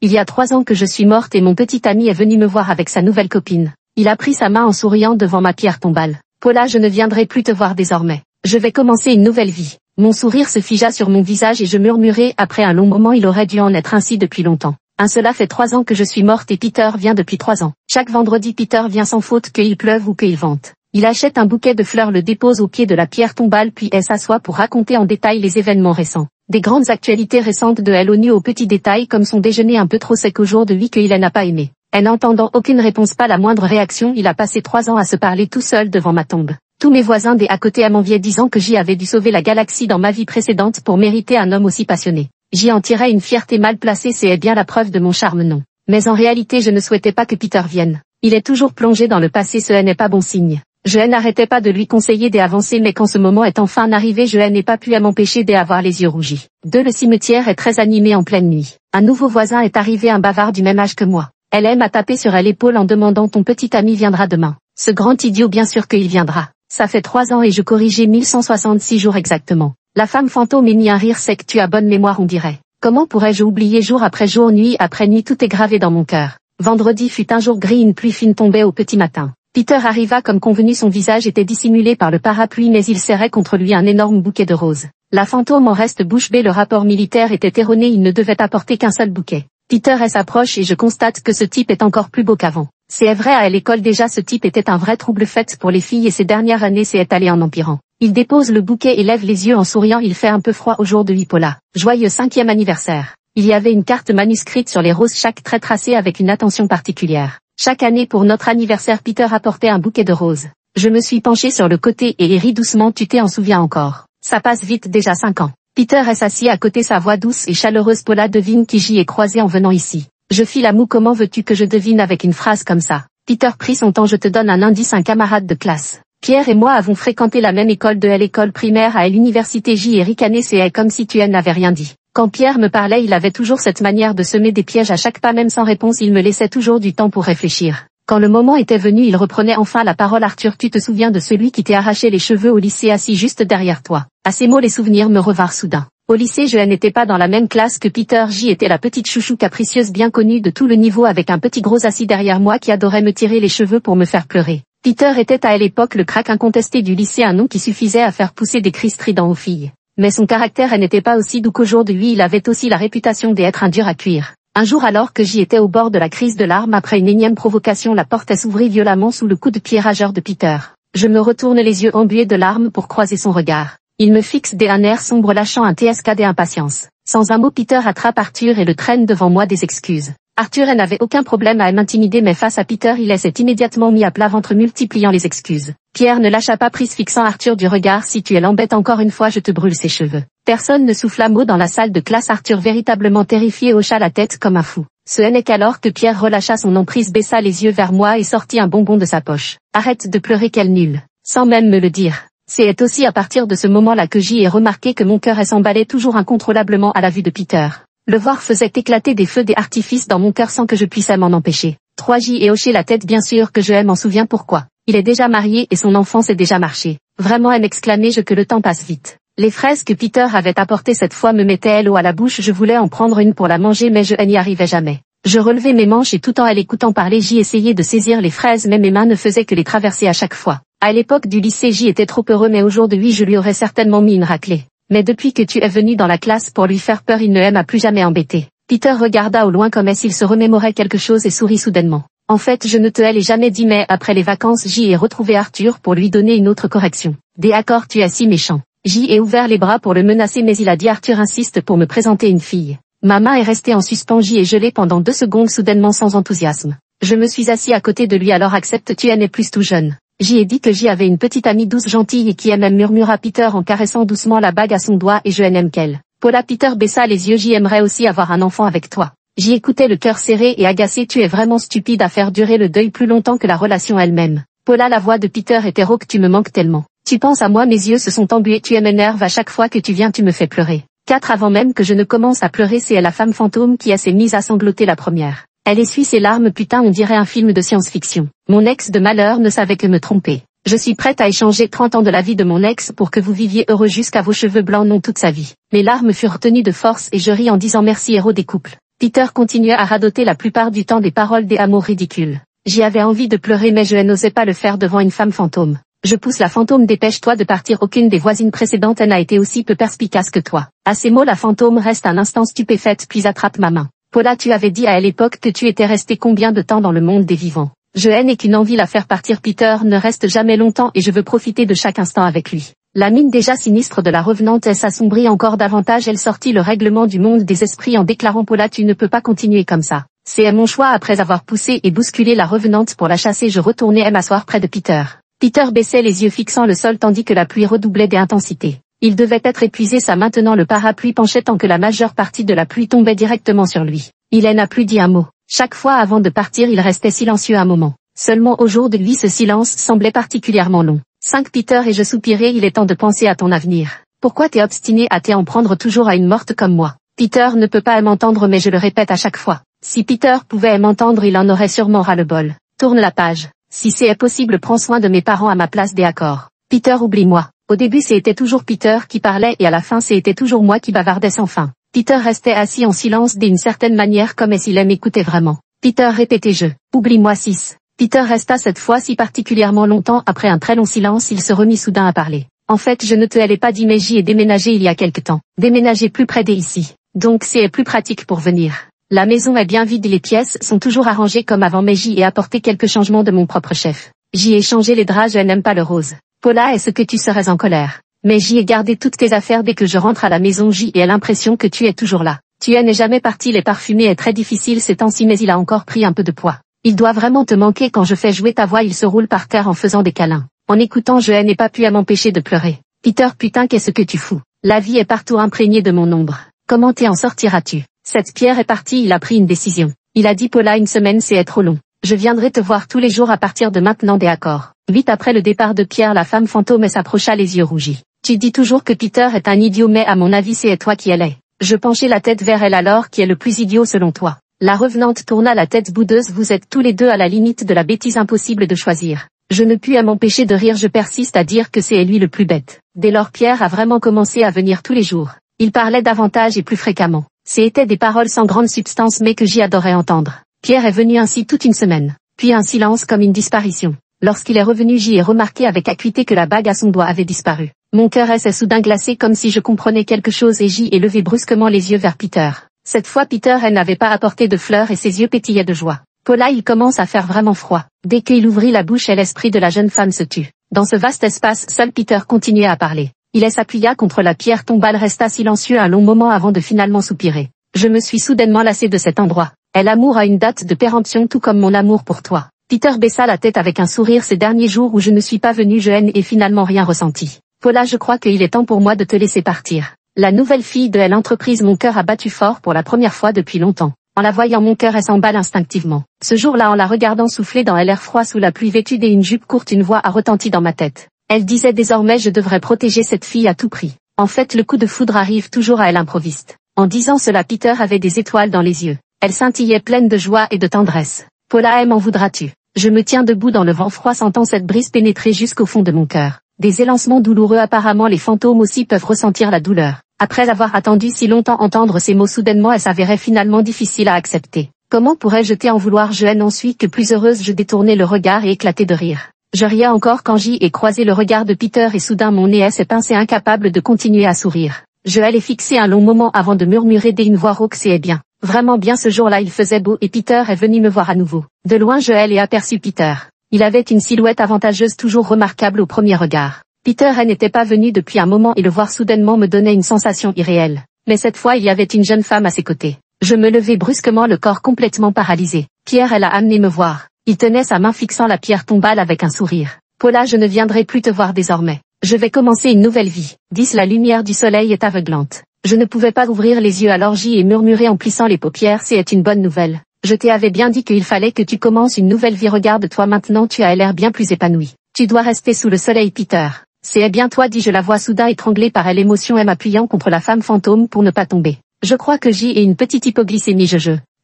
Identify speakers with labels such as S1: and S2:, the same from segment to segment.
S1: Il y a 3 ans que je suis morte et mon petit ami est venu me voir avec sa nouvelle copine. Il a pris sa main en souriant devant ma pierre tombale. Paula, je ne viendrai plus te voir désormais. Je vais commencer une nouvelle vie. Mon sourire se figea sur mon visage et je murmurai après un long moment, il aurait dû en être ainsi depuis longtemps. Cela fait 3 ans que je suis morte et Peter vient depuis 3 ans. Chaque vendredi Peter vient sans faute qu'il pleuve ou qu'il vente. Il achète un bouquet de fleurs, le dépose au pied de la pierre tombale puis s'assoit pour raconter en détail les événements récents. Des grandes actualités récentes de l'ONU aux petits détails comme son déjeuner un peu trop sec au jour de lui qu'il n'a pas aimé. En n'entendant aucune réponse, pas la moindre réaction, il a passé 3 ans à se parler tout seul devant ma tombe. Tous mes voisins des à côté m'enviaient disant que j'y avais dû sauver la galaxie dans ma vie précédente pour mériter un homme aussi passionné. J'y en tirais une fierté mal placée, c'est bien la preuve de mon charme, non. Mais en réalité je ne souhaitais pas que Peter vienne. Il est toujours plongé dans le passé, ce n'est pas bon signe. Je n'arrêtais pas de lui conseiller d'avancer mais quand ce moment est enfin arrivé je n'ai pas pu m'empêcher d'avoir les yeux rougis. Le cimetière est très animé en pleine nuit. Un nouveau voisin est arrivé, un bavard du même âge que moi. Elle aime à taper sur l'épaule en demandant ton petit ami viendra demain. Ce grand idiot, bien sûr qu'il viendra. Ça fait 3 ans et je corrigeais 1166 jours exactement. La femme fantôme émit un rire sec, tu as bonne mémoire on dirait. Comment pourrais-je oublier jour après jour, nuit après nuit, tout est gravé dans mon cœur. Vendredi fut un jour gris, une pluie fine tombait au petit matin. Peter arriva comme convenu, son visage était dissimulé par le parapluie mais il serrait contre lui un énorme bouquet de roses. La fantôme en reste bouche bée, le rapport militaire était erroné, il ne devait apporter qu'un seul bouquet. Peter s'approche et je constate que ce type est encore plus beau qu'avant. C'est vrai, à l'école déjà ce type était un vrai trouble fait pour les filles et ces dernières années c'est allé en empirant. Il dépose le bouquet et lève les yeux en souriant, il fait un peu froid aujourd'hui Paula. Joyeux 5e anniversaire. Il y avait une carte manuscrite sur les roses, chaque trait tracé avec une attention particulière. Chaque année pour notre anniversaire Peter apportait un bouquet de roses. Je me suis penchée sur le côté et ris doucement, tu t'en souviens encore. Ça passe vite, déjà 5 ans. Peter s'assit à côté, sa voix douce et chaleureuse. Paula, devine qui j'y ai croisé en venant ici. Je fis la moue, comment veux-tu que je devine avec une phrase comme ça? Peter prit son temps, je te donne un indice, un camarade de classe. Pierre et moi avons fréquenté la même école de l'école primaire à l'université, j'y ai ricané, c'est comme si tu n'avais rien dit. Quand Pierre me parlait il avait toujours cette manière de semer des pièges à chaque pas, même sans réponse il me laissait toujours du temps pour réfléchir. Quand le moment était venu il reprenait enfin la parole. Arthur, tu te souviens de celui qui t'est arraché les cheveux au lycée, assis juste derrière toi? À ces mots les souvenirs me revinrent soudain. Au lycée je n'étais pas dans la même classe que Peter, j'y étais la petite chouchou capricieuse bien connue de tout le niveau avec un petit gros assis derrière moi qui adorait me tirer les cheveux pour me faire pleurer. Peter était à l'époque le crack incontesté du lycée, un nom qui suffisait à faire pousser des cris stridents aux filles. Mais son caractère n'était pas aussi doux qu'aujourd'hui, il avait aussi la réputation d'être un dur à cuire. Un jour alors que j'y étais au bord de la crise de larmes après une énième provocation, la porte s'ouvrit violemment sous le coup de pied rageur de Peter. Je me retourne, les yeux embués de larmes pour croiser son regard. Il me fixe d'un air sombre lâchant un TSK d'impatience. Sans un mot Peter attrape Arthur et le traîne devant moi, des excuses. Arthur n'avait aucun problème à m'intimider mais face à Peter il s'est immédiatement mis à plat ventre multipliant les excuses. Pierre ne lâcha pas prise, fixant Arthur du regard, si tu l'embêtes encore une fois je te brûle ses cheveux. Personne ne souffla mot dans la salle de classe. Arthur, véritablement terrifié, hocha la tête comme un fou. Ce n'est qu'alors que Pierre relâcha son emprise, baissa les yeux vers moi et sortit un bonbon de sa poche. Arrête de pleurer, quel nul. Sans même me le dire. C'est aussi à partir de ce moment-là que j'y ai remarqué que mon cœur s'emballait toujours incontrôlablement à la vue de Peter. Le voir faisait éclater des feux d'artifice dans mon cœur sans que je puisse m'en empêcher. J'y ai hoché la tête, bien sûr que je m'en souviens, pourquoi. Il est déjà marié et son enfant s'est déjà marché. Vraiment, m'exclamai-je, que le temps passe vite. Les fraises que Peter avait apportées cette fois me mettaient l'eau à la bouche, je voulais en prendre une pour la manger mais je n'y arrivais jamais. Je relevais mes manches et tout en l'écoutant parler j'y essayais de saisir les fraises mais mes mains ne faisaient que les traverser à chaque fois. À l'époque du lycée j'y étais trop heureux mais aujourd'hui je lui aurais certainement mis une raclée. Mais depuis que tu es venu dans la classe pour lui faire peur il ne m'a plus jamais embêté. Peter regarda au loin comme s'il se remémorait quelque chose et sourit soudainement. En fait je ne te l'ai jamais dit mais après les vacances j'y ai retrouvé Arthur pour lui donner une autre correction. D'accord, tu es si méchant. J'y ai ouvert les bras pour le menacer mais il a dit Arthur insiste pour me présenter une fille. Ma main est restée en suspens, j'y ai gelé pendant 2 secondes soudainement sans enthousiasme. Je me suis assis à côté de lui. Alors accepte, tu n'es plus tout jeune. J'y ai dit que j'y avais une petite amie douce gentille et qui aime, murmura Peter en caressant doucement la bague à son doigt, et je n'aime qu'elle. Paula. Peter baissa les yeux, j'y aimerais aussi avoir un enfant avec toi. J'y écoutais le cœur serré et agacé, tu es vraiment stupide à faire durer le deuil plus longtemps que la relation elle-même. Paula, la voix de Peter était rauque, tu me manques tellement. Tu penses à moi, mes yeux se sont embués, tu m'énerves à chaque fois que tu viens, tu me fais pleurer. 4 avant même que je ne commence à pleurer, c'est la femme fantôme qui s'est mise à sangloter la première. Elle essuie ses larmes, putain on dirait un film de science-fiction. Mon ex de malheur ne savait que me tromper. Je suis prête à échanger 30 ans de la vie de mon ex pour que vous viviez heureux jusqu'à vos cheveux blancs, non toute sa vie. Mes larmes furent tenues de force et je ris en disant merci héros des couples. Peter continuait à radoter la plupart du temps des paroles des amours ridicules. J'y avais envie de pleurer mais je n'osais pas le faire devant une femme fantôme. Je pousse la fantôme, dépêche-toi de partir, aucune des voisines précédentes n'a été aussi peu perspicace que toi. À ces mots la fantôme reste un instant stupéfaite puis attrape ma main. Paula, tu avais dit à l'époque que tu étais resté combien de temps dans le monde des vivants? Je hais et qu'une envie la faire partir. Peter ne reste jamais longtemps et je veux profiter de chaque instant avec lui. La mine déjà sinistre de la revenante s'assombrit encore davantage. Elle sortit le règlement du monde des esprits en déclarant: Paula, tu ne peux pas continuer comme ça. C'est mon choix. Après avoir poussé et bousculé la revenante pour la chasser, je retournai m'asseoir près de Peter. Peter baissait les yeux fixant le sol tandis que la pluie redoublait d'intensité. Il devait être épuisé, ça maintenant le parapluie penchait tant que la majeure partie de la pluie tombait directement sur lui. Il n'a plus dit un mot. Chaque fois avant de partir il restait silencieux un moment. Seulement au jour de lui ce silence semblait particulièrement long. 5 Peter et je soupirai: il est temps de penser à ton avenir. Pourquoi t'es obstiné à t'en prendre toujours à une morte comme moi? Peter ne peut pas m'entendre mais je le répète à chaque fois. Si Peter pouvait m'entendre il en aurait sûrement ras-le-bol. Tourne la page. Si c'est possible prends soin de mes parents à ma place des accords. Peter, oublie-moi. Au début c'était toujours Peter qui parlait et à la fin c'était toujours moi qui bavardais sans fin. Peter restait assis en silence d'une certaine manière comme s'il m'écoutait vraiment. Peter, répétais-je. Oublie-moi 6. Peter resta cette fois-ci particulièrement longtemps. Après un très long silence il se remit soudain à parler. En fait je ne te l'ai pas dit mais j'y ai déménagé il y a quelque temps. Déménager plus près d'ici. Donc c'est plus pratique pour venir. La maison est bien vide et les pièces sont toujours arrangées comme avant mais j'y ai apporté quelques changements de mon propre chef. J'y ai changé les draps, je n'aime pas le rose. Paula, est-ce que tu serais en colère? Mais j'y ai gardé toutes tes affaires. Dès que je rentre à la maison j'y ai l'impression que tu es toujours là. Tu n'es jamais parti. Les parfumés est très difficile ces temps-ci mais il a encore pris un peu de poids. Il doit vraiment te manquer. Quand je fais jouer ta voix il se roule par terre en faisant des câlins. En écoutant je n'ai pas pu m'empêcher de pleurer. Peter, putain qu'est-ce que tu fous? La vie est partout imprégnée de mon ombre. Comment t'en sortiras-tu? Cette pierre est partie, il a pris une décision. Il a dit: Paula, une semaine c'est trop long. Je viendrai te voir tous les jours à partir de maintenant, des accords. Vite après le départ de Pierre la femme fantôme s'approcha les yeux rougis. Tu dis toujours que Peter est un idiot mais à mon avis c'est toi qui l'es. Je penchai la tête vers elle. Alors qui est le plus idiot selon toi? La revenante tourna la tête boudeuse. Vous êtes tous les deux à la limite de la bêtise, impossible de choisir. Je ne pus m'empêcher de rire. Je persiste à dire que c'est lui le plus bête. Dès lors Pierre a vraiment commencé à venir tous les jours. Il parlait davantage et plus fréquemment. C'étaient des paroles sans grande substance mais que j'y adorais entendre. Pierre est venu ainsi toute une semaine. Puis un silence comme une disparition. Lorsqu'il est revenu j'y ai remarqué avec acuité que la bague à son doigt avait disparu. Mon cœur s'est soudain glacé comme si je comprenais quelque chose et j'y ai levé brusquement les yeux vers Peter. Cette fois Peter n'avait pas apporté de fleurs et ses yeux pétillaient de joie. Paula, il commence à faire vraiment froid. Dès qu'il ouvrit la bouche et l'esprit de la jeune femme se tut. Dans ce vaste espace seul Peter continuait à parler. Il s'appuya contre la pierre tombale, resta silencieux un long moment avant de finalement soupirer. Je me suis soudainement lassé de cet endroit. L'amour a une date de péremption tout comme mon amour pour toi. Peter baissa la tête avec un sourire. Ces derniers jours où je ne suis pas venu je n'ai finalement rien ressenti. Paula, je crois qu'il est temps pour moi de te laisser partir. La nouvelle fille de l'entreprise, mon cœur a battu fort pour la première fois depuis longtemps. En la voyant mon cœur s'emballe instinctivement. Ce jour-là en la regardant souffler dans l'air froid sous la pluie vêtue d'une jupe courte, une voix a retenti dans ma tête. Elle disait désormais je devrais protéger cette fille à tout prix. En fait le coup de foudre arrive toujours à l'improviste. En disant cela Peter avait des étoiles dans les yeux. Elle scintillait pleine de joie et de tendresse. Paula, m'en voudras-tu? Je me tiens debout dans le vent froid sentant cette brise pénétrer jusqu'au fond de mon cœur. Des élancements douloureux, apparemment les fantômes aussi peuvent ressentir la douleur. Après avoir attendu si longtemps entendre ces mots soudainement elle s'avérait finalement difficile à accepter. Comment pourrais-je t'en vouloir? Je haine ensuite que plus heureuse je détournai le regard et éclatai de rire. Je riais encore quand j'y ai croisé le regard de Peter et soudain mon nez s'est pincé incapable de continuer à sourire. Je l'ai fixé un long moment avant de murmurer d'une voix rauque c'est bien. Vraiment bien. Ce jour-là il faisait beau et Peter est venu me voir à nouveau. De loin je l'ai aperçu Peter. Il avait une silhouette avantageuse toujours remarquable au premier regard. Peter n'était pas venu depuis un moment et le voir soudainement me donnait une sensation irréelle. Mais cette fois il y avait une jeune femme à ses côtés. Je me levai brusquement, le corps complètement paralysé. Pierre l'a amené me voir. Il tenait sa main fixant la pierre tombale avec un sourire. Paula, je ne viendrai plus te voir désormais. Je vais commencer une nouvelle vie. 10 La lumière du soleil est aveuglante. Je ne pouvais pas ouvrir les yeux alors j'y ai murmuré en plissant les paupières c'est une bonne nouvelle. Je t'avais bien dit qu'il fallait que tu commences une nouvelle vie. Regarde-toi maintenant, tu as l'air bien plus épanoui. Tu dois rester sous le soleil Peter. C'est bien toi, dis-je, la voix soudain étranglée par l'émotion et m'appuyant contre la femme fantôme pour ne pas tomber. Je crois que j'y ai une petite hypoglycémie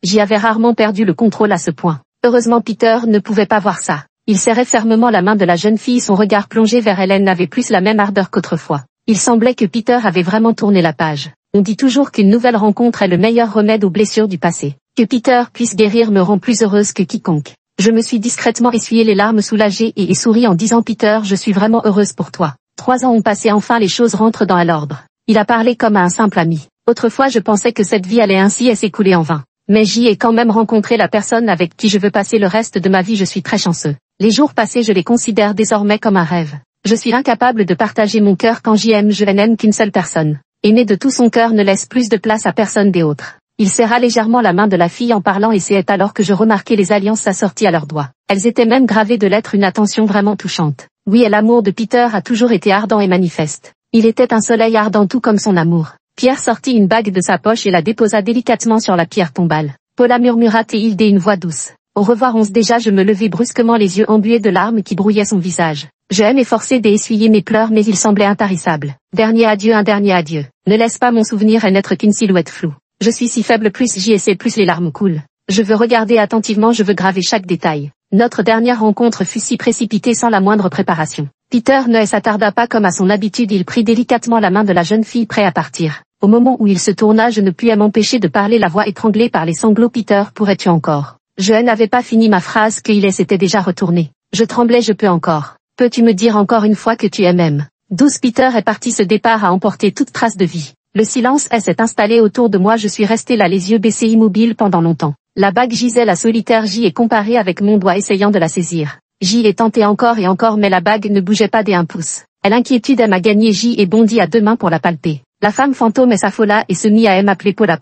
S1: J'y avais rarement perdu le contrôle à ce point. Heureusement Peter ne pouvait pas voir ça. Il serrait fermement la main de la jeune fille, son regard plongé vers elle n'avait plus la même ardeur qu'autrefois. Il semblait que Peter avait vraiment tourné la page. On dit toujours qu'une nouvelle rencontre est le meilleur remède aux blessures du passé. Que Peter puisse guérir me rend plus heureuse que quiconque. Je me suis discrètement essuyé les larmes soulagées et souri en disant Peter, je suis vraiment heureuse pour toi. 3 ans ont passé, enfin les choses rentrent dans l'ordre. Il a parlé comme à un simple ami. Autrefois je pensais que cette vie allait ainsi s'écouler en vain. Mais j'y ai quand même rencontré la personne avec qui je veux passer le reste de ma vie, je suis très chanceux. Les jours passés je les considère désormais comme un rêve. Je suis incapable de partager mon cœur quand je n'aime qu'une seule personne. Aimer de tout son cœur ne laisse plus de place à personne des autres. Il serra légèrement la main de la fille en parlant et c'est alors que je remarquai les alliances assorties à leurs doigts. Elles étaient même gravées de lettres, une attention vraiment touchante. Oui, et l'amour de Peter a toujours été ardent et manifeste. Il était un soleil ardent tout comme son amour. Pierre sortit une bague de sa poche et la déposa délicatement sur la pierre tombale. Paula murmura d'une voix douce. Au revoir 11 déjà, je me levai brusquement, les yeux embués de larmes qui brouillaient son visage. Je m'efforçai d'essuyer mes pleurs mais ils semblaient intarissables. Dernier adieu, un dernier adieu. Ne laisse pas mon souvenir n'être qu'une silhouette floue. Je suis si faible, plus j'y essaie plus les larmes coulent. Je veux regarder attentivement, je veux graver chaque détail. Notre dernière rencontre fut si précipitée sans la moindre préparation. Peter ne s'attarda pas comme à son habitude, il prit délicatement la main de la jeune fille prêt à partir. Au moment où il se tourna, je ne pus m'empêcher de parler, la voix étranglée par les sanglots. Peter, pourrais-tu encore? Je n'avais pas fini ma phrase qu'il s'était déjà retourné. Je tremblais, je peux encore. Peux-tu me dire encore une fois que tu m'aimes? 12 Peter est parti, ce départ a emporté toute trace de vie. Le silence s'est installé autour de moi, je suis resté là les yeux baissés immobile pendant longtemps. La bague gisait la solitaire, j'y ai comparé avec mon doigt essayant de la saisir. J'y ai tenté encore et encore mais la bague ne bougeait pas d'1 pouce. L'inquiétude m'a gagné, j'y ai bondi à 2 mains pour la palper. La femme fantôme s'affola et se mit à m'appeler Paula.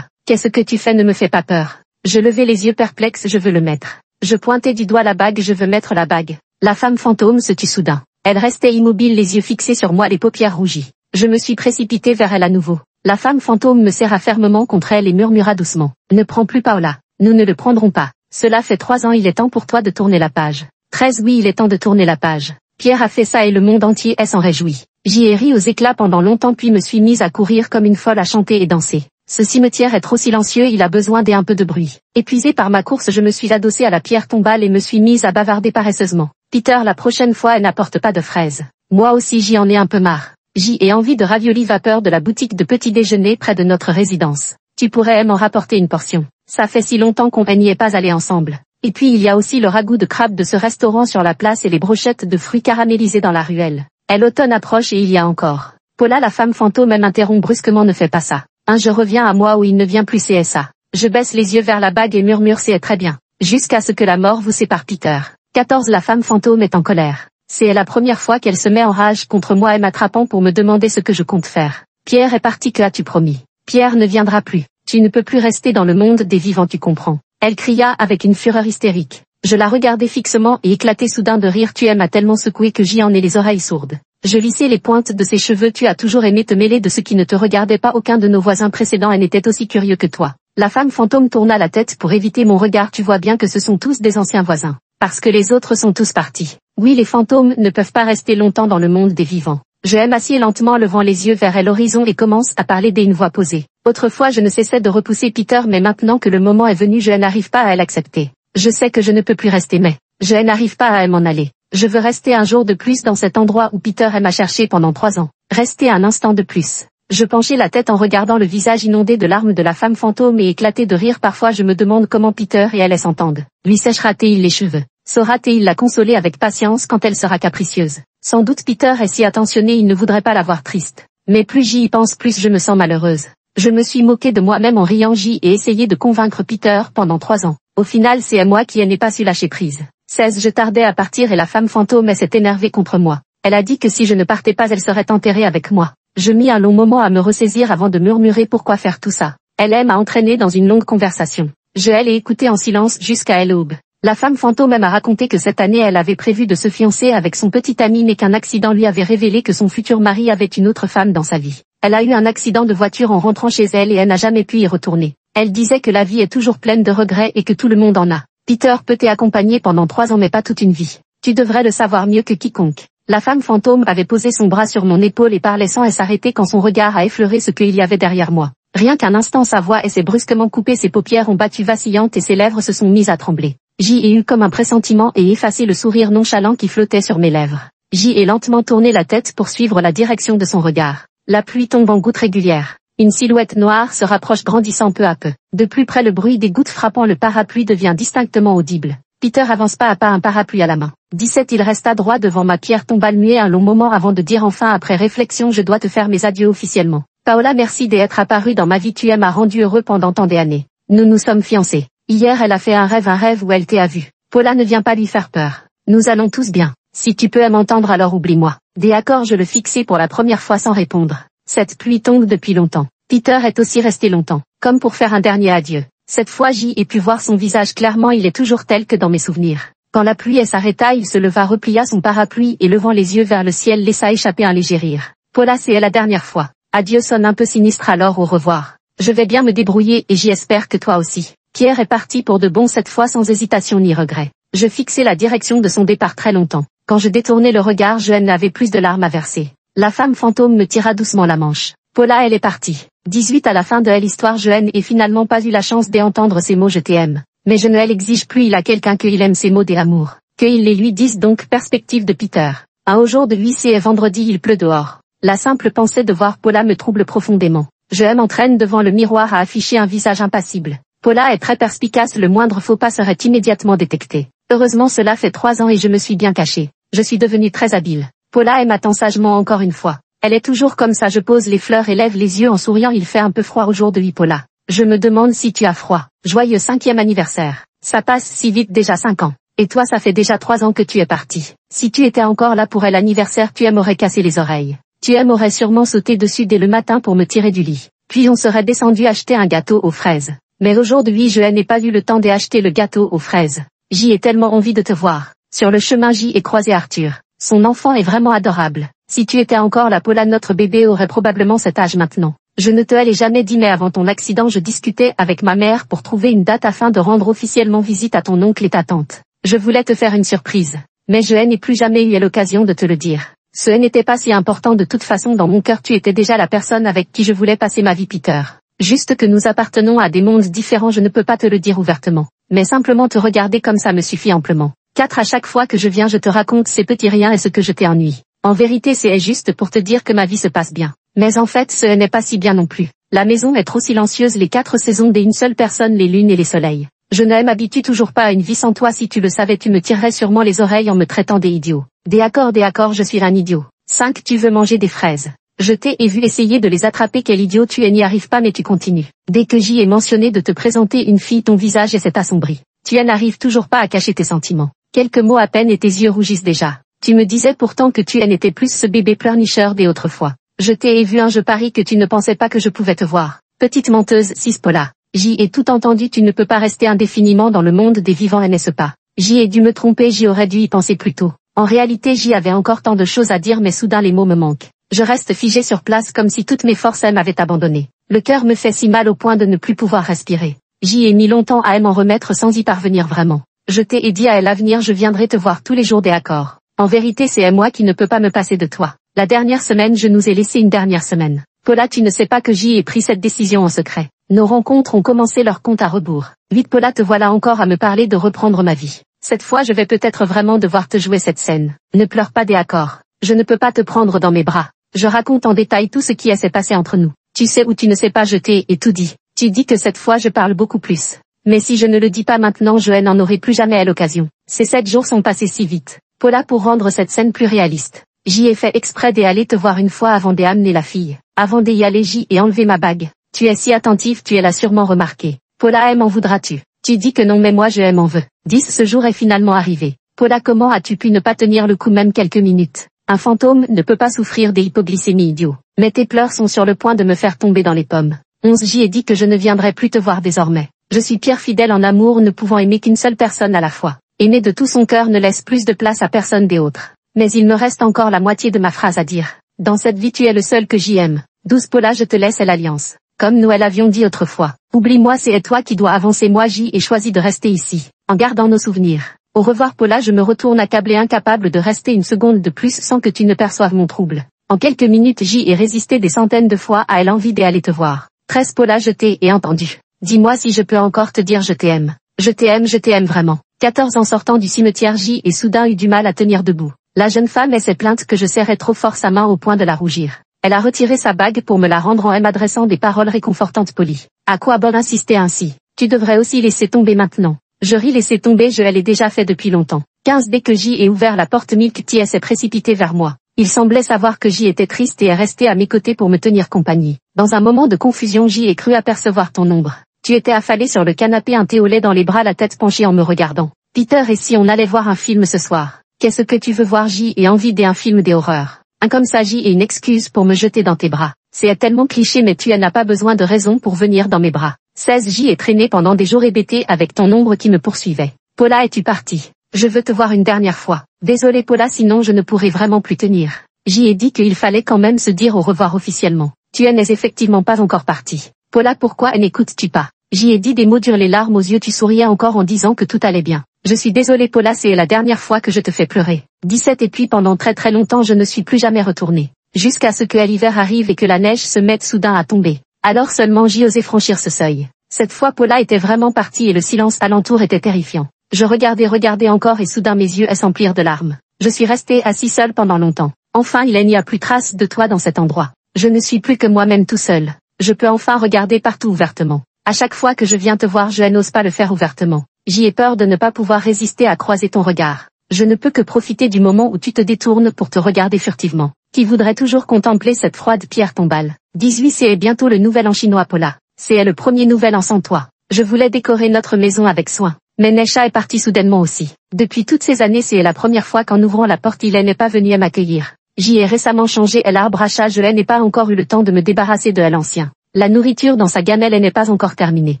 S1: Qu'est-ce que tu fais, ne me fais pas peur. Je levai les yeux perplexes, je veux le mettre. Je pointai du doigt la bague, je veux mettre la bague. La femme fantôme se tut soudain. Elle restait immobile, les yeux fixés sur moi, les paupières rougies. Je me suis précipité vers elle à nouveau. La femme fantôme me serra fermement contre elle et murmura doucement. Ne prends plus Paula. Nous ne le prendrons pas. Cela fait 3 ans, il est temps pour toi de tourner la page. 13 oui, il est temps de tourner la page. Pierre a fait ça et le monde entier s'en réjouit. J'y ai ri aux éclats pendant longtemps puis me suis mise à courir comme une folle, à chanter et danser. Ce cimetière est trop silencieux, il a besoin d'un peu de bruit. Épuisée par ma course, je me suis adossée à la pierre tombale et me suis mise à bavarder paresseusement. Peter, la prochaine fois, elle n'apporte pas de fraises. Moi aussi j'y en ai un peu marre. J'y ai envie de raviolis vapeur de la boutique de petit déjeuner près de notre résidence. Tu pourrais m'en rapporter une portion. Ça fait si longtemps qu'on n'y est pas allé ensemble. Et puis il y a aussi le ragoût de crabe de ce restaurant sur la place et les brochettes de fruits caramélisés dans la ruelle. L'automne approche et il y a encore. Paula, la femme fantôme, m'interrompt brusquement, ne fais pas ça. Je reviens à moi où il ne vient plus, c'est ça. Je baisse les yeux vers la bague et murmure c'est très bien. Jusqu'à ce que la mort vous sépare, Peter. 14 La femme fantôme est en colère. C'est la première fois qu'elle se met en rage contre moi et m'attrapant pour me demander ce que je compte faire. Pierre est parti, que as-tu promis? Pierre ne viendra plus. Tu ne peux plus rester dans le monde des vivants, tu comprends. Elle cria avec une fureur hystérique. Je la regardai fixement et éclatai soudain de rire. Tu m'a tellement secoué que j'y en ai les oreilles sourdes. Je lissai les pointes de ses cheveux. Tu as toujours aimé te mêler de ce qui ne te regardait pas. Aucun de nos voisins précédents n'était aussi curieux que toi. La femme fantôme tourna la tête pour éviter mon regard. Tu vois bien que ce sont tous des anciens voisins. Parce que les autres sont tous partis. Oui, les fantômes ne peuvent pas rester longtemps dans le monde des vivants. Je m'assieds lentement, levant les yeux vers l'horizon et commence à parler d'une voix posée. Autrefois je ne cessais de repousser Peter mais maintenant que le moment est venu je n'arrive pas à l'accepter. Je sais que je ne peux plus rester mais je n'arrive pas à m'en aller. Je veux rester un jour de plus dans cet endroit où Peter m'a cherché pendant 3 ans. Rester un instant de plus. Je penchai la tête en regardant le visage inondé de larmes de la femme fantôme et éclatai de rire. Parfois je me demande comment Peter et elle s'entendent. Lui séchera-t-il les cheveux? Saura-t-il la consoler avec patience quand elle sera capricieuse? Sans doute Peter est si attentionné, il ne voudrait pas la voir triste. Mais plus j'y pense, plus je me sens malheureuse. Je me suis moquée de moi-même en riant, j'y ai essayé de convaincre Peter pendant 3 ans. Au final c'est moi qui n'ai pas su lâcher prise. 16 Je tardais à partir et la femme fantôme s'est énervée contre moi. Elle a dit que si je ne partais pas elle serait enterrée avec moi. Je mis un long moment à me ressaisir avant de murmurer pourquoi faire tout ça. Elle m'a entraîné dans une longue conversation. Je l'ai écoutée en silence jusqu'à l'aube. La femme fantôme m'a raconté que cette année elle avait prévu de se fiancer avec son petit ami mais qu'un accident lui avait révélé que son futur mari avait une autre femme dans sa vie. Elle a eu un accident de voiture en rentrant chez elle et elle n'a jamais pu y retourner. Elle disait que la vie est toujours pleine de regrets et que tout le monde en a. Peter peut t'accompagner pendant 3 ans mais pas toute une vie. Tu devrais le savoir mieux que quiconque. La femme fantôme avait posé son bras sur mon épaule et parlait sans s'arrêter quand son regard a effleuré ce qu'il y avait derrière moi. Rien qu'un instant sa voix s'est brusquement coupée, ses paupières ont battu vacillantes et ses lèvres se sont mises à trembler. J'y ai eu comme un pressentiment et effacé le sourire nonchalant qui flottait sur mes lèvres. J'y ai lentement tourné la tête pour suivre la direction de son regard. La pluie tombe en gouttes régulières. Une silhouette noire se rapproche grandissant peu à peu. De plus près le bruit des gouttes frappant le parapluie devient distinctement audible. Peter avance pas à pas un parapluie à la main. 17 Il resta droit devant ma pierre tombale muet un long moment avant de dire enfin après réflexion je dois te faire mes adieux officiellement. Paola merci d'être apparue dans ma vie tu m'as rendu heureux pendant tant d'années. Nous nous sommes fiancés. Hier elle a fait un rêve où elle t'a vu. Paula ne vient pas lui faire peur. Nous allons tous bien. Si tu peux m'entendre alors oublie-moi. D'accord je le fixais pour la première fois sans répondre. Cette pluie tombe depuis longtemps. Peter est aussi resté longtemps, comme pour faire un dernier adieu. Cette fois j'y ai pu voir son visage clairement il est toujours tel que dans mes souvenirs. Quand la pluie s'arrêta il se leva replia son parapluie et levant les yeux vers le ciel laissa échapper un léger rire. Paula c'est la dernière fois. Adieu sonne un peu sinistre alors au revoir. Je vais bien me débrouiller et j'y espère que toi aussi. Pierre est parti pour de bon cette fois sans hésitation ni regret. Je fixais la direction de son départ très longtemps. Quand je détournais le regard je n'avais plus de larmes à verser. La femme fantôme me tira doucement la manche. Paula elle est partie. 18 À la fin de l'histoire je n'ai finalement pas eu la chance d'entendre ces mots je t'aime. Mais je ne l'exige plus il a quelqu'un qu'il aime ces mots d'amour. Qu'il les lui dise donc perspective de Peter. Au jour de lui c'est vendredi il pleut dehors. La simple pensée de voir Paula me trouble profondément. Je m'entraîne devant le miroir à afficher un visage impassible. Paula est très perspicace le moindre faux pas serait immédiatement détecté. Heureusement cela fait 3 ans et je me suis bien caché. Je suis devenu très habile. Paula m'attend sagement encore une fois. Elle est toujours comme ça je pose les fleurs et lève les yeux en souriant il fait un peu froid aujourd'hui Paula. Je me demande si tu as froid. Joyeux 5e anniversaire. Ça passe si vite déjà 5 ans. Et toi ça fait déjà 3 ans que tu es parti. Si tu étais encore là pour l'anniversaire tu m'aurais cassé les oreilles. Tu m'aurais sûrement sauté dessus dès le matin pour me tirer du lit. Puis on serait descendu acheter un gâteau aux fraises. Mais aujourd'hui je n'ai pas eu le temps d'acheter le gâteau aux fraises. J'y ai tellement envie de te voir. Sur le chemin j'y ai croisé Arthur. Son enfant est vraiment adorable. Si tu étais encore là Paula notre bébé aurait probablement cet âge maintenant. Je ne te l'ai jamais dit mais avant ton accident je discutais avec ma mère pour trouver une date afin de rendre officiellement visite à ton oncle et ta tante. Je voulais te faire une surprise. Mais je n'ai plus jamais eu l'occasion de te le dire. Ce n'était pas si important de toute façon dans mon cœur tu étais déjà la personne avec qui je voulais passer ma vie Peter. Juste que nous appartenons à des mondes différents je ne peux pas te le dire ouvertement. Mais simplement te regarder comme ça me suffit amplement. 4 À chaque fois que je viens je te raconte ces petits riens et ce que je t'ennuie. En vérité c'est juste pour te dire que ma vie se passe bien. Mais en fait ce n'est pas si bien non plus. La maison est trop silencieuse les 4 saisons d'une seule personne les lunes et les soleils. Je ne m'habitue toujours pas à une vie sans toi si tu le savais tu me tirerais sûrement les oreilles en me traitant d'idiot. D'accord je suis un idiot. 5 Tu veux manger des fraises. Je t'ai vu essayer de les attraper quel idiot tu n'y arrives pas mais tu continues. Dès que j'y ai mentionné de te présenter une fille ton visage s'est assombri. Tu n'arrives toujours pas à cacher tes sentiments. Quelques mots à peine et tes yeux rougissent déjà. Tu me disais pourtant que tu n'étais plus ce bébé pleurnicheur des autres fois. Je t'ai vu je parie que tu ne pensais pas que je pouvais te voir. Petite menteuse 6 Paula. J'y ai tout entendu tu ne peux pas rester indéfiniment dans le monde des vivants n'est-ce pas. J'y ai dû me tromper j'y aurais dû y penser plus tôt. En réalité j'y avais encore tant de choses à dire mais soudain les mots me manquent. Je reste figé sur place comme si toutes mes forces m'avaient abandonné. Le cœur me fait si mal au point de ne plus pouvoir respirer. J'y ai mis longtemps à m'en remettre sans y parvenir vraiment. Je t'ai dit à l'avenir je viendrai te voir tous les jours d'accord. En vérité c'est moi qui ne peux pas me passer de toi. La dernière semaine je nous ai laissé une dernière semaine. Paula tu ne sais pas que j'y ai pris cette décision en secret. Nos rencontres ont commencé leur compte à rebours. Vite Paula te voilà encore à me parler de reprendre ma vie. Cette fois je vais peut-être vraiment devoir te jouer cette scène. Ne pleure pas d'accord. Je ne peux pas te prendre dans mes bras. Je raconte en détail tout ce qui s'est passé entre nous. Tu sais ou tu ne sais pas je t'ai tout dit. Tu dis que cette fois je parle beaucoup plus. Mais si je ne le dis pas maintenant je n'en aurai plus jamais l'occasion. Ces 7 jours sont passés si vite. Paula pour rendre cette scène plus réaliste. J'y ai fait exprès d'aller te voir une fois avant d'amener la fille. Avant d'y aller j'y ai enlevé ma bague. Tu es si attentive tu l'as sûrement remarqué. Paula m'en voudras-tu? Tu dis que non mais moi je m'en veux. 10 Ce jour est finalement arrivé. Paula comment as-tu pu ne pas tenir le coup même quelques minutes? Un fantôme ne peut pas souffrir des hypoglycémies idiot. Mais tes pleurs sont sur le point de me faire tomber dans les pommes. 11 J'y ai dit que je ne viendrai plus te voir désormais. Je suis Pierre fidèle en amour ne pouvant aimer qu'une seule personne à la fois. Aimer de tout son cœur ne laisse plus de place à personne des autres. Mais il me reste encore la moitié de ma phrase à dire. Dans cette vie tu es le seul que j'y aime. 12 Paula je te laisse l'alliance. Comme nous l'avions dit autrefois. Oublie-moi c'est toi qui dois avancer moi j'y ai choisi de rester ici. En gardant nos souvenirs. Au revoir Paula je me retourne accablée incapable de rester une seconde de plus sans que tu ne perçoives mon trouble. En quelques minutes j'y ai résisté des centaines de fois à l'envie d'aller te voir. 13 Paula je t'ai entendu. Dis-moi si je peux encore te dire je t'aime. Je t'aime vraiment. 14 En sortant du cimetière j'y ai soudain eu du mal à tenir debout. La jeune femme s'est plainte que je serrais trop fort sa main au point de la rougir. Elle a retiré sa bague pour me la rendre en m'adressant des paroles réconfortantes polies. À quoi bon insister ainsi? Tu devrais aussi laisser tomber maintenant. Je ris, laisser tomber, je l'ai déjà fait depuis longtemps. 15 Dès que J ai ouvert la porte, Milk Tea s'est précipité vers moi. Il semblait savoir que J était triste et est resté à mes côtés pour me tenir compagnie. Dans un moment de confusion, J ai cru apercevoir ton ombre. Tu étais affalé sur le canapé, un thé au lait dans les bras, la tête penchée en me regardant. Peter, et si on allait voir un film ce soir? Qu'est-ce que tu veux voir? J ai envie d'un film des horreurs. Un comme ça, J ai une excuse pour me jeter dans tes bras. C'est tellement cliché, mais tu n'as pas besoin de raison pour venir dans mes bras. 16 J ai traîné pendant des jours hébété avec ton ombre qui me poursuivait. Paula, es-tu partie? Je veux te voir une dernière fois. Désolée Paula, sinon je ne pourrais vraiment plus tenir. J ai dit qu'il fallait quand même se dire au revoir officiellement. Tu n'es effectivement pas encore partie. Paula, pourquoi n'écoutes-tu pas? J ai dit des mots durs, les larmes aux yeux, tu souriais encore en disant que tout allait bien. Je suis désolée Paula, c'est la dernière fois que je te fais pleurer. 17 Et puis pendant très longtemps je ne suis plus jamais retournée. Jusqu'à ce que l'hiver arrive et que la neige se mette soudain à tomber. Alors seulement j'y osais franchir ce seuil. Cette fois Paula était vraiment partie et le silence alentour était terrifiant. Je regardais encore et soudain mes yeux s'emplirent de larmes. Je suis restée assis seule pendant longtemps. Enfin il n'y a plus trace de toi dans cet endroit. Je ne suis plus que moi-même tout seul. Je peux enfin regarder partout ouvertement. À chaque fois que je viens te voir, je n'ose pas le faire ouvertement. J'y ai peur de ne pas pouvoir résister à croiser ton regard. Je ne peux que profiter du moment où tu te détournes pour te regarder furtivement. Qui voudrait toujours contempler cette froide pierre tombale? 18 C'est bientôt le nouvel an chinois Paula. C'est le premier nouvel an sans toi. Je voulais décorer notre maison avec soin. Mais Nesha est partie soudainement aussi. Depuis toutes ces années, c'est la première fois qu'en ouvrant la porte, il n'est pas venu m'accueillir. J'y ai récemment changé l'arbre à chat, je n'ai pas encore eu le temps de me débarrasser de l'ancien. La nourriture dans sa gamelle n'est pas encore terminée.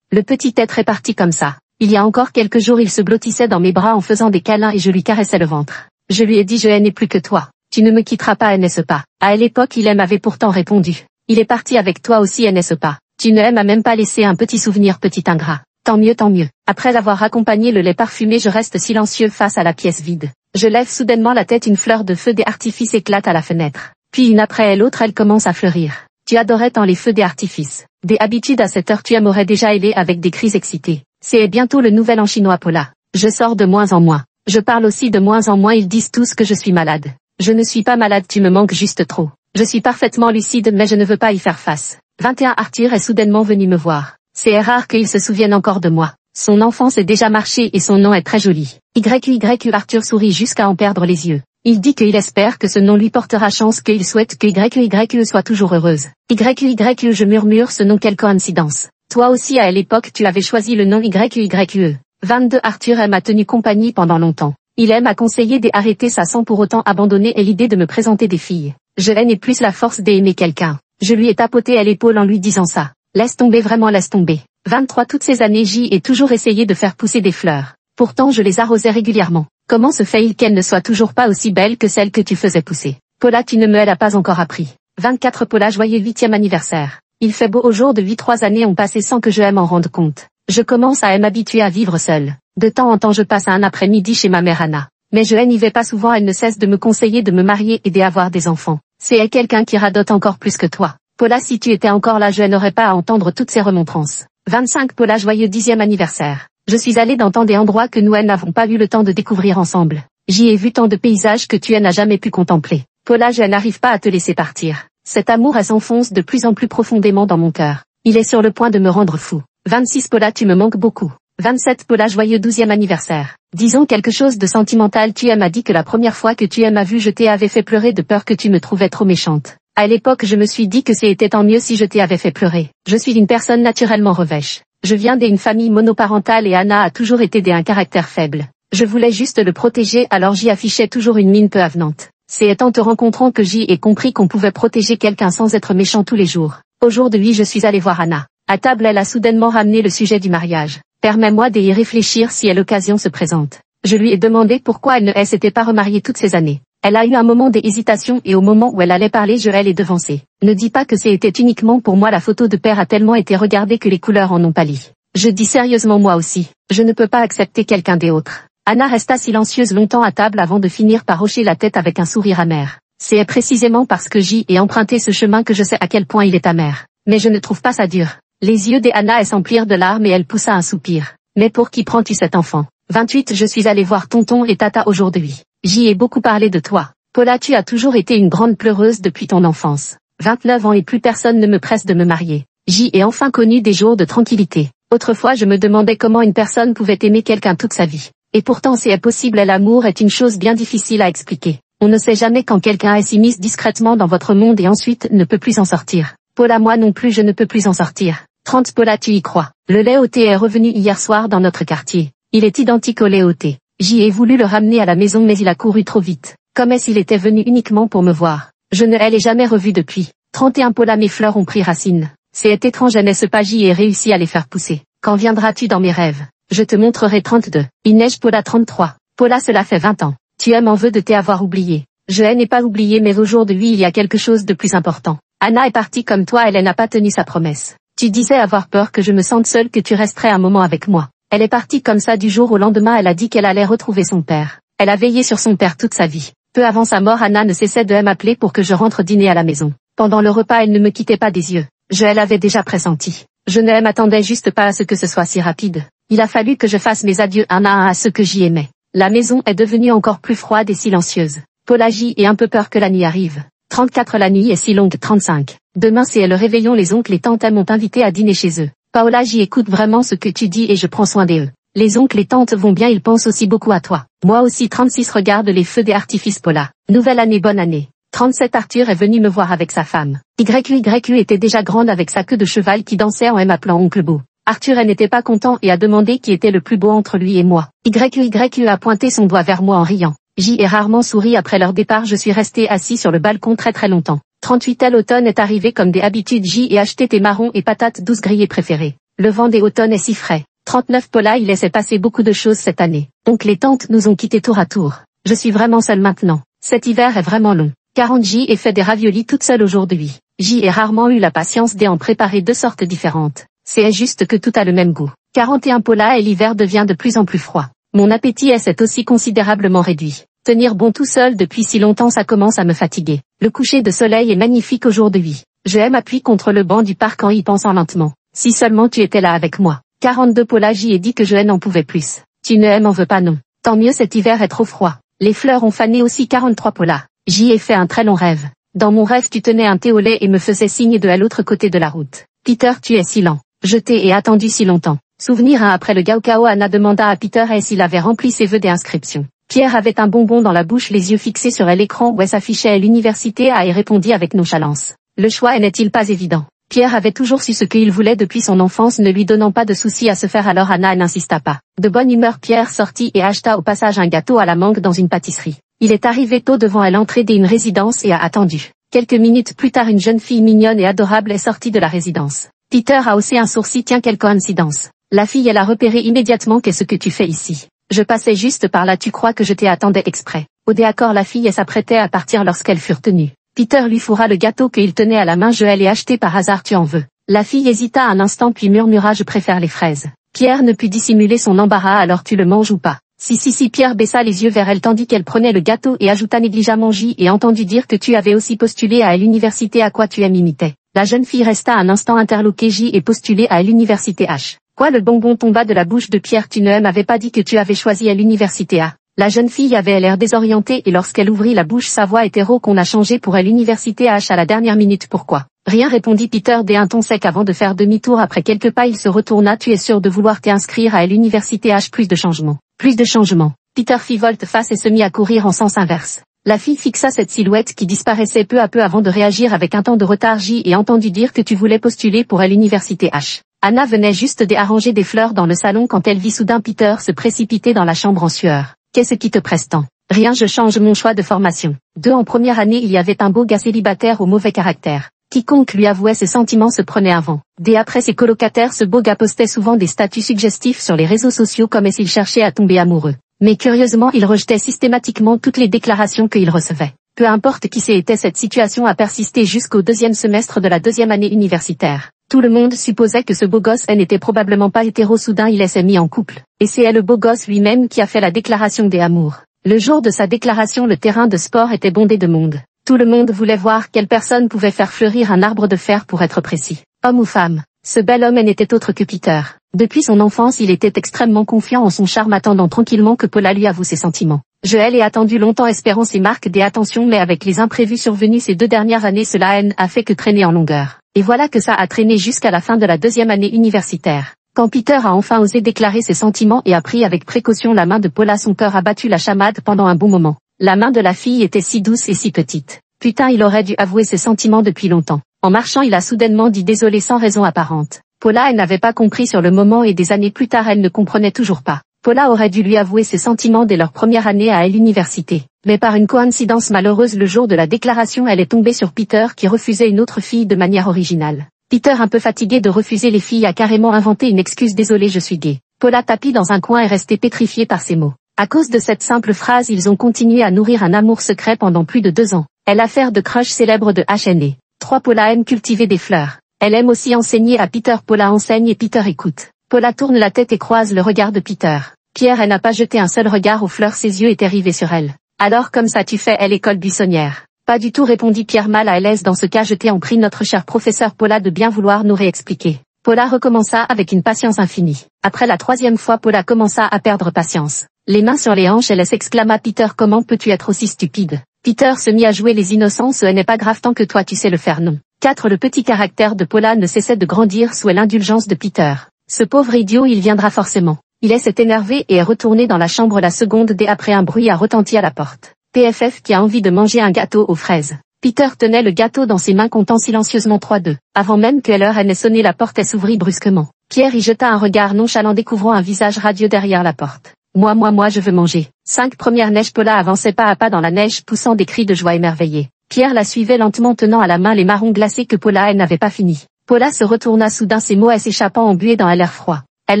S1: Le petit être est parti comme ça. Il y a encore quelques jours, il se blottissait dans mes bras en faisant des câlins et je lui caressais le ventre. Je lui ai dit, je n'ai plus que toi. Tu ne me quitteras pas, n'est-ce pas? À l'époque, il m'avait pourtant répondu. Il est parti avec toi aussi, n'est-ce pas? Tu ne m'as même pas laissé un petit souvenir, petit ingrat. Tant mieux, tant mieux. Après avoir accompagné le lait parfumé, je reste silencieux face à la pièce vide. Je lève soudainement la tête, une fleur de feu d'artifice éclate à la fenêtre. Puis une après l'autre, elle commence à fleurir. Tu adorais tant les feux d'artifice. Des habitudes à cette heure, tu m'aurais déjà ailé avec des cris excités. C'est bientôt le nouvel an chinois Paula. Je sors de moins en moins. Je parle aussi de moins en moins, ils disent tous que je suis malade. Je ne suis pas malade, tu me manques juste trop. Je suis parfaitement lucide mais je ne veux pas y faire face. 21 Arthur est soudainement venu me voir. C'est rare qu'il se souvienne encore de moi. Son enfance est déjà marché et son nom est très joli. YU Arthur sourit jusqu'à en perdre les yeux. Il dit qu'il espère que ce nom lui portera chance, qu'il souhaite que YU soit toujours heureuse. YU je murmure ce nom, quelle coïncidence. Toi aussi à l'époque tu avais choisi le nom YUE. 22 Arthur m'a tenu compagnie pendant longtemps. Il m'a conseillé d'arrêter ça sans pour autant abandonner l'idée de me présenter des filles. Je n'ai plus la force d'aimer quelqu'un. Je lui ai tapoté à l'épaule en lui disant ça. Laisse tomber, vraiment laisse tomber. 23 Toutes ces années j'y ai toujours essayé de faire pousser des fleurs. Pourtant je les arrosais régulièrement. Comment se fait-il qu'elle ne soit toujours pas aussi belle que celle que tu faisais pousser? Paula, tu ne me l'as pas encore appris. 24 Paula, joyeux 8e anniversaire. Il fait beau au jour de 3 années ont passé sans que je m'en rende compte. Je commence à m'habituer à vivre seule. De temps en temps je passe un après-midi chez ma mère Anna. Mais je n'y vais pas souvent, elle ne cesse de me conseiller de me marier et d'avoir des enfants. C'est quelqu'un qui radote encore plus que toi. Paula, si tu étais encore là je n'aurais pas à entendre toutes ces remontrances. 25 Paula, joyeux 10e anniversaire. Je suis allée dans tant d'endroits que nous n'avons pas eu le temps de découvrir ensemble. J'y ai vu tant de paysages que tu n'as jamais pu contempler. Paula, je n'arrive pas à te laisser partir. Cet amour s'enfonce de plus en plus profondément dans mon cœur. Il est sur le point de me rendre fou. 26 Paula, tu me manques beaucoup. 27 Paula, joyeux 12e anniversaire. Disons quelque chose de sentimental, tu m'as dit que la première fois que tu m'as vu je t'avais fait pleurer de peur que tu me trouvais trop méchante. À l'époque je me suis dit que c'était tant mieux si je t'avais fait pleurer. Je suis une personne naturellement revêche. Je viens d'une famille monoparentale et Anna a toujours été d'un caractère faible. Je voulais juste le protéger, alors j'y affichais toujours une mine peu avenante. C'est en te rencontrant que j'y ai compris qu'on pouvait protéger quelqu'un sans être méchant tous les jours. Aujourd'hui je suis allée voir Anna. À table elle a soudainement ramené le sujet du mariage. Permets-moi d'y réfléchir si l'occasion se présente. Je lui ai demandé pourquoi elle ne s'était pas remariée toutes ces années. Elle a eu un moment d'hésitation et au moment où elle allait parler je l'ai devancée. Ne dis pas que c'était uniquement pour moi, la photo de père a tellement été regardée que les couleurs en ont pâli. Je dis sérieusement moi aussi, je ne peux pas accepter quelqu'un d'autre. Anna resta silencieuse longtemps à table avant de finir par hocher la tête avec un sourire amer. C'est précisément parce que j'y ai emprunté ce chemin que je sais à quel point il est amer. Mais je ne trouve pas ça dur. Les yeux d'Anna s'emplirent de larmes et elle poussa un soupir. Mais pour qui prends-tu cet enfant? 28 Je suis allée voir tonton et tata aujourd'hui. J'y ai beaucoup parlé de toi. Paula, tu as toujours été une grande pleureuse depuis ton enfance. 29 ans et plus personne ne me presse de me marier. J'y ai enfin connu des jours de tranquillité. Autrefois je me demandais comment une personne pouvait aimer quelqu'un toute sa vie. Et pourtant c'est impossible, l'amour est une chose bien difficile à expliquer. On ne sait jamais quand quelqu'un est s'immisce discrètement dans votre monde et ensuite ne peut plus en sortir. Paula, moi non plus je ne peux plus en sortir. 30 Paula, tu y crois? Le lait au thé est revenu hier soir dans notre quartier. Il est identique au lait au thé. J'y ai voulu le ramener à la maison mais il a couru trop vite. Comme s'il était venu uniquement pour me voir. Je ne l'ai jamais revu depuis. 31 Paula, mes fleurs ont pris racine. C'est étrange, n'est-ce pas? J'y ai réussi à les faire pousser. Quand viendras-tu dans mes rêves? Je te montrerai. 32. Il neige Paula. 33. Paula, cela fait 20 ans. Tu m'en veux de t'avoir oublié. Je n'ai pas oublié mais aujourd'hui il y a quelque chose de plus important. Anna est partie comme toi, elle n'a pas tenu sa promesse. Tu disais avoir peur que je me sente seule, que tu resterais un moment avec moi. Elle est partie comme ça du jour au lendemain, elle a dit qu'elle allait retrouver son père. Elle a veillé sur son père toute sa vie. Peu avant sa mort, Anna ne cessait de m'appeler pour que je rentre dîner à la maison. Pendant le repas, elle ne me quittait pas des yeux. Je l'avais déjà pressenti. Je ne m'attendais juste pas à ce que ce soit si rapide. Il a fallu que je fasse mes adieux un à un à ceux que j'y aimais. La maison est devenue encore plus froide et silencieuse. Paula, j'y ai un peu peur que la nuit arrive. 34 La nuit est si longue. 35. Demain c'est le réveillon, les oncles et tantes m'ont invité à dîner chez eux. Paola, j'y écoute vraiment ce que tu dis et je prends soin d'eux. Les oncles et tantes vont bien, ils pensent aussi beaucoup à toi. Moi aussi. 36 Regarde les feux des artifices Paula. Nouvelle année, bonne année. 37 Arthur est venu me voir avec sa femme. YQ était déjà grande avec sa queue de cheval qui dansait en m'appelant oncle beau. Arthur n'était pas content et a demandé qui était le plus beau entre lui et moi. YQ a pointé son doigt vers moi en riant. J'y ai rarement souri après leur départ, je suis resté assis sur le balcon très longtemps. 38 L'automne est arrivé comme des habitudes, j'y ai acheté tes marrons et patates douces grillées préférées. Le vent des automnes est si frais. 39 Paula, il s'est passé beaucoup de choses cette année. Donc les tantes nous ont quittés tour à tour. Je suis vraiment seule maintenant. Cet hiver est vraiment long. 40 J'y ai fait des raviolis toute seule aujourd'hui. J'y ai rarement eu la patience d'en préparer deux sortes différentes. C'est juste que tout a le même goût. 41 Paula, et l'hiver devient de plus en plus froid. Mon appétit s'est aussi considérablement réduit. Tenir bon tout seul depuis si longtemps, ça commence à me fatiguer. Le coucher de soleil est magnifique aujourd'hui. Je m'appuie contre le banc du parc en y pensant lentement. Si seulement tu étais là avec moi. 42 Paula, j'y ai dit que je n'en pouvais plus. Tu ne m'en veux pas, non. Tant mieux, cet hiver est trop froid. Les fleurs ont fané aussi. 43 Paula. J'y ai fait un très long rêve. Dans mon rêve, tu tenais un thé au lait et me faisais signe de l'autre côté de la route. Peter, tu es si lent. Je t'ai attendu si longtemps. Souvenir après le Gaokao, Anna demanda à Peter s'il avait rempli ses vœux d'inscription. Pierre avait un bonbon dans la bouche, les yeux fixés sur l'écran où s'affichait à l'université et répondit avec nonchalance. Le choix n'est-il pas évident? Pierre avait toujours su ce qu'il voulait depuis son enfance, ne lui donnant pas de soucis à se faire, alors Anna n'insista pas. De bonne humeur, Pierre sortit et acheta au passage un gâteau à la mangue dans une pâtisserie. Il est arrivé tôt devant l'entrée d'une résidence et a attendu. Quelques minutes plus tard, une jeune fille mignonne et adorable est sortie de la résidence. Peter a haussé un sourcil. Tiens, quelle coïncidence. La fille elle a repéré immédiatement. Qu'est-ce que tu fais ici? Je passais juste par là, tu crois que je t'attendais exprès? Au d'accord, la fille s'apprêtait à partir lorsqu'elles furent tenues. Peter lui fourra le gâteau qu'il tenait à la main. Je l'ai acheté par hasard, tu en veux? La fille hésita un instant puis murmura, je préfère les fraises. Pierre ne put dissimuler son embarras. Alors tu le manges ou pas? Si. Pierre baissa les yeux vers elle tandis qu'elle prenait le gâteau et ajouta négligemment, j'y ai entendu dire que tu avais aussi postulé à l'université. À quoi tu m'imitais? La jeune fille resta un instant interloquée. J'y ai postulé à l'université H. Quoi? Le bonbon tomba de la bouche de Pierre. Tu ne m'avais pas dit que tu avais choisi à l'université A? La jeune fille avait l'air désorientée et lorsqu'elle ouvrit la bouche, sa voix était rauque. On a changé pour l'université H à la dernière minute. Pourquoi? Rien, répondit Peter d'un ton sec avant de faire demi-tour. Après quelques pas, il se retourna. Tu es sûr de vouloir t'inscrire à l'université H? Plus de changements. Plus de changements. Peter fit volte-face et se mit à courir en sens inverse. La fille fixa cette silhouette qui disparaissait peu à peu avant de réagir avec un temps de retard. J'y ai entendu dire que tu voulais postuler pour l'université H. Anna venait juste d'arranger des fleurs dans le salon quand elle vit soudain Peter se précipiter dans la chambre en sueur. Qu'est-ce qui te presse tant? Rien, je change mon choix de formation. En première année, il y avait un beau gars célibataire au mauvais caractère. Quiconque lui avouait ses sentiments se prenait un vent. Après ses colocataires, ce beau gars postait souvent des statuts suggestifs sur les réseaux sociaux comme s'il cherchait à tomber amoureux. Mais curieusement, il rejetait systématiquement toutes les déclarations qu'il recevait. Peu importe qui c'était, cette situation a persisté jusqu'au deuxième semestre de la deuxième année universitaire. Tout le monde supposait que ce beau gosse n'était probablement pas hétéro. Soudain, il s'est mis en couple. Et c'est le beau gosse lui-même qui a fait la déclaration des amours. Le jour de sa déclaration, le terrain de sport était bondé de monde. Tout le monde voulait voir quelle personne pouvait faire fleurir un arbre de fer pour être précis. Homme ou femme. Ce bel homme n'était autre que Peter. Depuis son enfance, il était extrêmement confiant en son charme, attendant tranquillement que Paula lui avoue ses sentiments. Je l'ai attendu longtemps espérant ces marques des attentions mais avec les imprévus survenus ces 2 dernières années cela a fait que traîner en longueur. Et voilà que ça a traîné jusqu'à la fin de la 2e année universitaire. Quand Peter a enfin osé déclarer ses sentiments et a pris avec précaution la main de Paula, son cœur a battu la chamade pendant un bon moment. La main de la fille était si douce et si petite. Putain, il aurait dû avouer ses sentiments depuis longtemps. En marchant il a soudainement dit désolé sans raison apparente. Paula elle n'avait pas compris sur le moment et des années plus tard elle ne comprenait toujours pas. Paula aurait dû lui avouer ses sentiments dès leur première année à l'université. Mais par une coïncidence malheureuse le jour de la déclaration elle est tombée sur Peter qui refusait une autre fille de manière originale. Peter un peu fatigué de refuser les filles a carrément inventé une excuse désolé je suis gay. Paula tapie dans un coin est restée pétrifiée par ces mots. À cause de cette simple phrase ils ont continué à nourrir un amour secret pendant plus de 2 ans. Elle a fait de crush célèbre de HNE. 3 Paula aime cultiver des fleurs. Elle aime aussi enseigner à Peter. Paula enseigne et Peter écoute. Paula tourne la tête et croise le regard de Peter. Pierre elle n'a pas jeté un seul regard aux fleurs ses yeux étaient rivés sur elle. Alors comme ça tu fais l'école buissonnière. Pas du tout répondit Pierre mal à l'aise dans ce cas je t'ai en prie notre cher professeur Paula de bien vouloir nous réexpliquer. Paula recommença avec une patience infinie. Après la 3e fois Paula commença à perdre patience. Les mains sur les hanches elle s'exclama Peter comment peux-tu être aussi stupide. Peter se mit à jouer les innocents ce n'est pas grave tant que toi tu sais le faire non. 4 Le petit caractère de Paula ne cessait de grandir sous l'indulgence de Peter. Ce pauvre idiot il viendra forcément. Il s'est énervé et est retourné dans la chambre la seconde dès après un bruit a retenti à la porte. PFF qui a envie de manger un gâteau aux fraises. Peter tenait le gâteau dans ses mains comptant silencieusement 3-2. Avant même que l'heure n'ait sonné la porte s'ouvrit brusquement. Pierre y jeta un regard nonchalant découvrant un visage radieux derrière la porte. Moi je veux manger. 5 Première neige Paula avançait pas à pas dans la neige poussant des cris de joie émerveillés. Pierre la suivait lentement tenant à la main les marrons glacés que Paula elle n'avait pas fini. Paula se retourna soudain ses mots s'échappant en buée dans l'air froid. Elle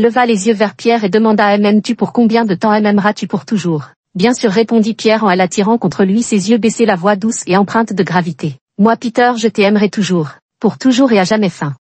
S1: leva les yeux vers Pierre et demanda m'aimes-tu pour combien de temps m'aimeras-tu pour toujours? Bien sûr répondit Pierre en l'attirant contre lui ses yeux baissés la voix douce et empreinte de gravité. Moi Peter je t'aimerai toujours. Pour toujours et à jamais fin.